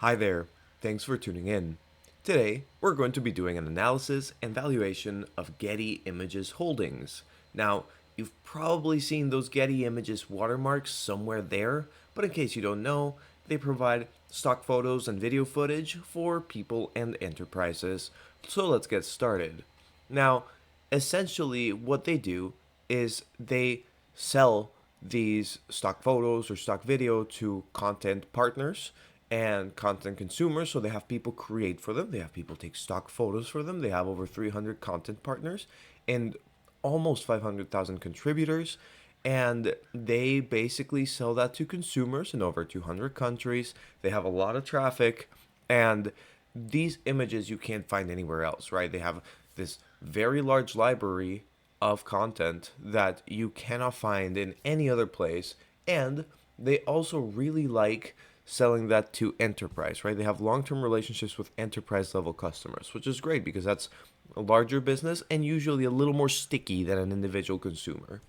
Hi there, thanks for tuning in. Today, we're going to be doing an analysis and valuation of Getty Images holdings. Now, you've probably seen those Getty Images watermarks somewhere there, but in case you don't know, they provide stock photos and video footage for people and enterprises. So let's get started. Now, essentially, what they do is they sell these stock photos or stock video to content partners and content consumers. So they have people create for them, they have people take stock photos for them. They have over 300 content partners and almost 500,000 contributors. And they basically sell that to consumers in over 200 countries. They have a lot of traffic, and these images you can't find anywhere else, right? They have this very large library of content that you cannot find in any other place. And they also really like selling that to enterprise, right? They have long-term relationships with enterprise level customers, which is great because that's a larger business and usually a little more sticky than an individual consumer.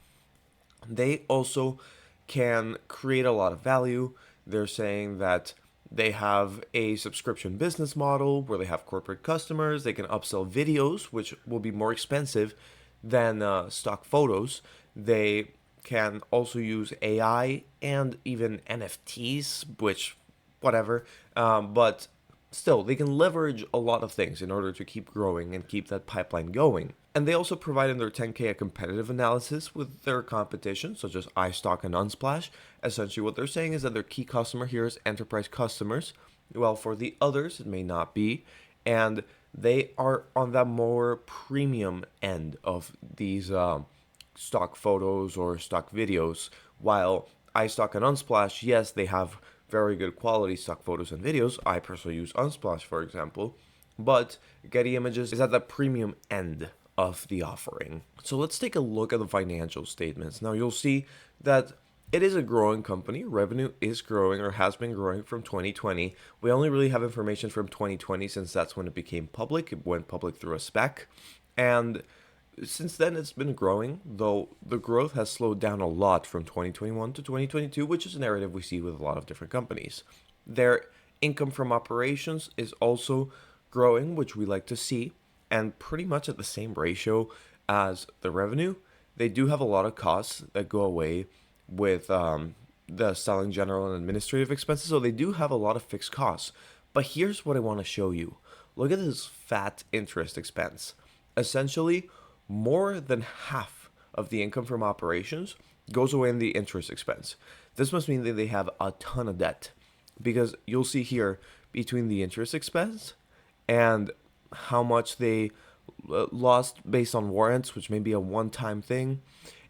They also can create a lot of value. They're saying that they have a subscription business model where they have corporate customers. They can upsell videos, which will be more expensive than stock photos. They can also use AI and even NFTs, which, whatever. But still, they can leverage a lot of things in order to keep growing and keep that pipeline going. And they also provide in their 10K a competitive analysis with their competition, such as iStock and Unsplash. Essentially, what they're saying is that their key customer here is enterprise customers. Well, for the others, it may not be. And they are on that more premium end of these stock photos or stock videos, while iStock and Unsplash, yes, they have very good quality stock photos and videos. I personally use Unsplash, for example, but Getty Images is at the premium end of the offering. So let's take a look at the financial statements. Now you'll see that it is a growing company. Revenue is growing or has been growing from 2020. We only really have information from 2020 since that's when it became public. It went public through a spec. And since then, it's been growing, though the growth has slowed down a lot from 2021 to 2022, which is a narrative we see with a lot of different companies. Their income from operations is also growing, which we like to see, and pretty much at the same ratio as the revenue. They do have a lot of costs that go away with the selling, general, and administrative expenses, so they do have a lot of fixed costs. But here's what I want to show you. Look at this fat interest expense. Essentially, more than half of the income from operations goes away in the interest expense. This must mean that they have a ton of debt, because you'll see here between the interest expense and how much they lost based on warrants, which may be a one-time thing,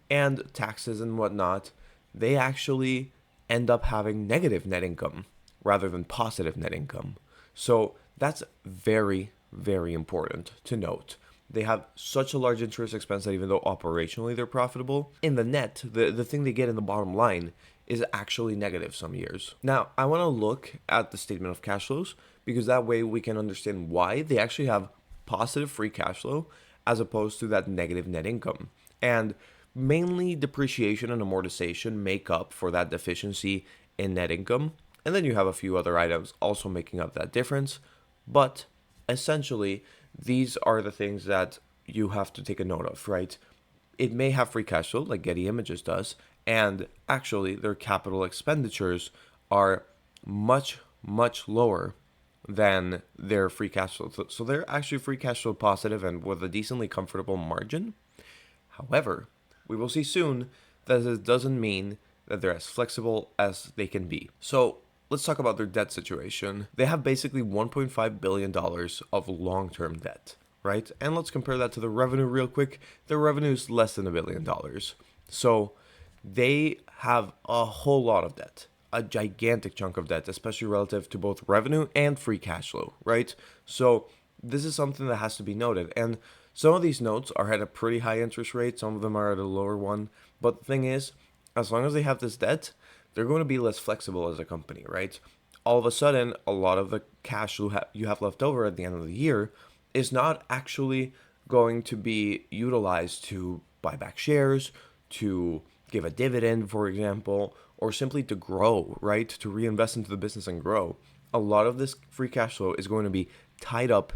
and taxes and whatnot, they actually end up having negative net income rather than positive net income. So that's very, very important to note. They have such a large interest expense that even though operationally they're profitable, in the net, the thing they get in the bottom line is actually negative some years. Now, I want to look at the statement of cash flows because that way we can understand why they actually have positive free cash flow as opposed to that negative net income. And mainly depreciation and amortization make up for that deficiency in net income. And then you have a few other items also making up that difference. But essentially, these are the things that you have to take a note of, right? It may have free cash flow like Getty Images does, and actually their capital expenditures are much, much lower than their free cash flow. So they're actually free cash flow positive and with a decently comfortable margin. However, we will see soon that this doesn't mean that they're as flexible as they can be. So let's talk about their debt situation. They have basically $1.5 billion of long-term debt, right? And let's compare that to the revenue real quick. Their revenue is less than $1 billion. So they have a whole lot of debt, a gigantic chunk of debt, especially relative to both revenue and free cash flow, right? So this is something that has to be noted. And some of these notes are at a pretty high interest rate. Some of them are at a lower one. But the thing is, as long as they have this debt, they're going to be less flexible as a company, right? All of a sudden, a lot of the cash you have left over at the end of the year is not actually going to be utilized to buy back shares, to give a dividend, for example, or simply to grow, right? To reinvest into the business and grow. a lot of this free cash flow is going to be tied up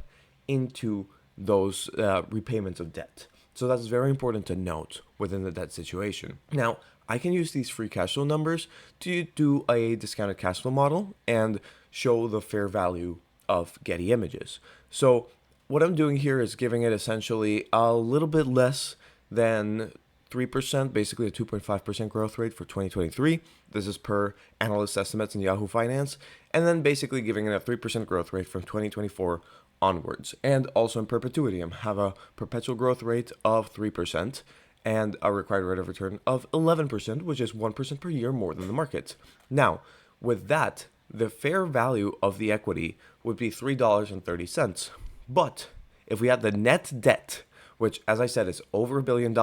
into those repayments of debt. So that's very important to note within the debt situation. Now, I can use these free cash flow numbers to do a discounted cash flow model and show the fair value of Getty Images. So what I'm doing here is giving it essentially a little bit less than 3%, basically a 2.5% growth rate for 2023. This is per analyst estimates in Yahoo Finance. And then basically giving it a 3% growth rate from 2024 onwards. And also in perpetuity, I have a perpetual growth rate of 3% and a required rate of return of 11%, which is 1% per year more than the market. Now, with that, the fair value of the equity would be $3.30. But if we had the net debt, which, as I said, is over $1 billion,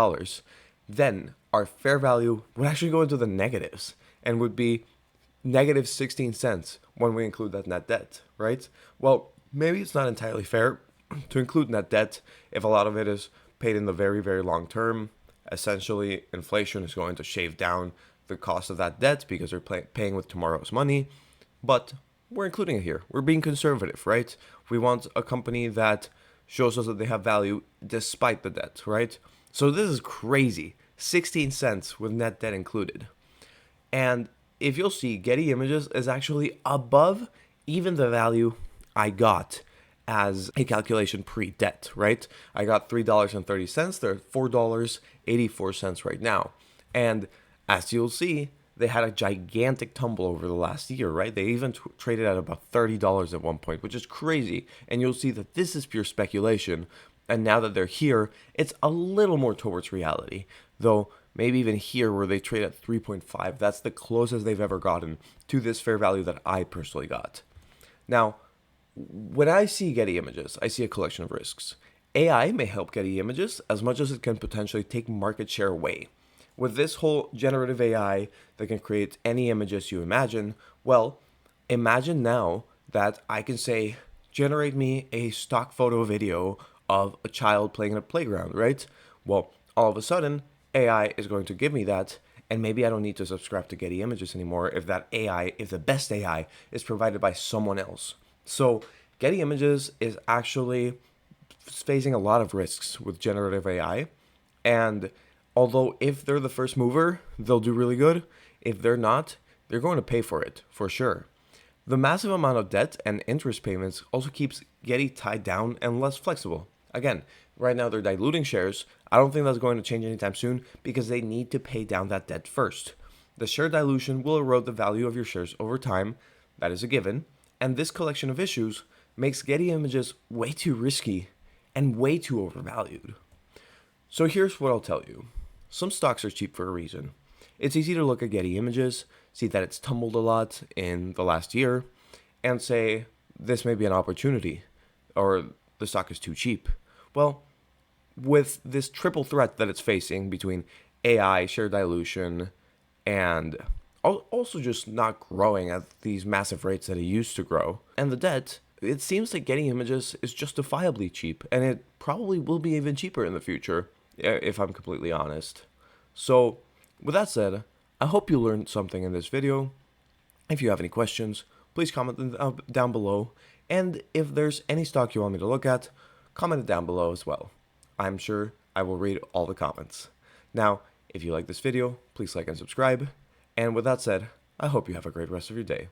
then our fair value would actually go into the negatives and would be negative 16 cents when we include that net debt, right? Well, maybe it's not entirely fair to include net debt if a lot of it is paid in the very, very long term. Essentially, inflation is going to shave down the cost of that debt because they're paying with tomorrow's money. But we're including it here. We're being conservative, right? We want a company that shows us that they have value despite the debt, right? So this is crazy. 16 cents with net debt included. And if you'll see, Getty Images is actually above even the value I got as a calculation pre-debt, right? I got $3.30. They're $4.84 right now. And as you'll see, they had a gigantic tumble over the last year, right? They even traded at about $30 at one point, which is crazy. And you'll see that this is pure speculation. And now that they're here, it's a little more towards reality. Though maybe even here where they trade at 3.5, that's the closest they've ever gotten to this fair value that I personally got. Now, when I see Getty Images, I see a collection of risks. AI may help Getty Images as much as it can potentially take market share away. With this whole generative AI that can create any images you imagine, well, imagine now that I can say, generate me a stock photo video of a child playing in a playground, right? Well, all of a sudden, AI is going to give me that, and maybe I don't need to subscribe to Getty Images anymore if that AI, if the best AI is provided by someone else. So Getty Images is actually facing a lot of risks with generative AI. And although if they're the first mover, they'll do really good. If they're not, they're going to pay for it, for sure. The massive amount of debt and interest payments also keeps Getty tied down and less flexible. Again, right now they're diluting shares. I don't think that's going to change anytime soon because they need to pay down that debt first. The share dilution will erode the value of your shares over time. That is a given. And this collection of issues makes Getty Images way too risky and way too overvalued. So here's what I'll tell you. Some stocks are cheap for a reason. It's easy to look at Getty Images, see that it's tumbled a lot in the last year, and say, this may be an opportunity, or the stock is too cheap. Well, with this triple threat that it's facing between AI, share dilution, and also just not growing at these massive rates that it used to grow, and the debt, it seems that Getty Images is justifiably cheap, and it probably will be even cheaper in the future, if I'm completely honest. So, with that said, I hope you learned something in this video. If you have any questions, please comment them down below, and if there's any stock you want me to look at, comment it down below as well. I'm sure I will read all the comments. Now, if you like this video, please like and subscribe. And with that said, I hope you have a great rest of your day.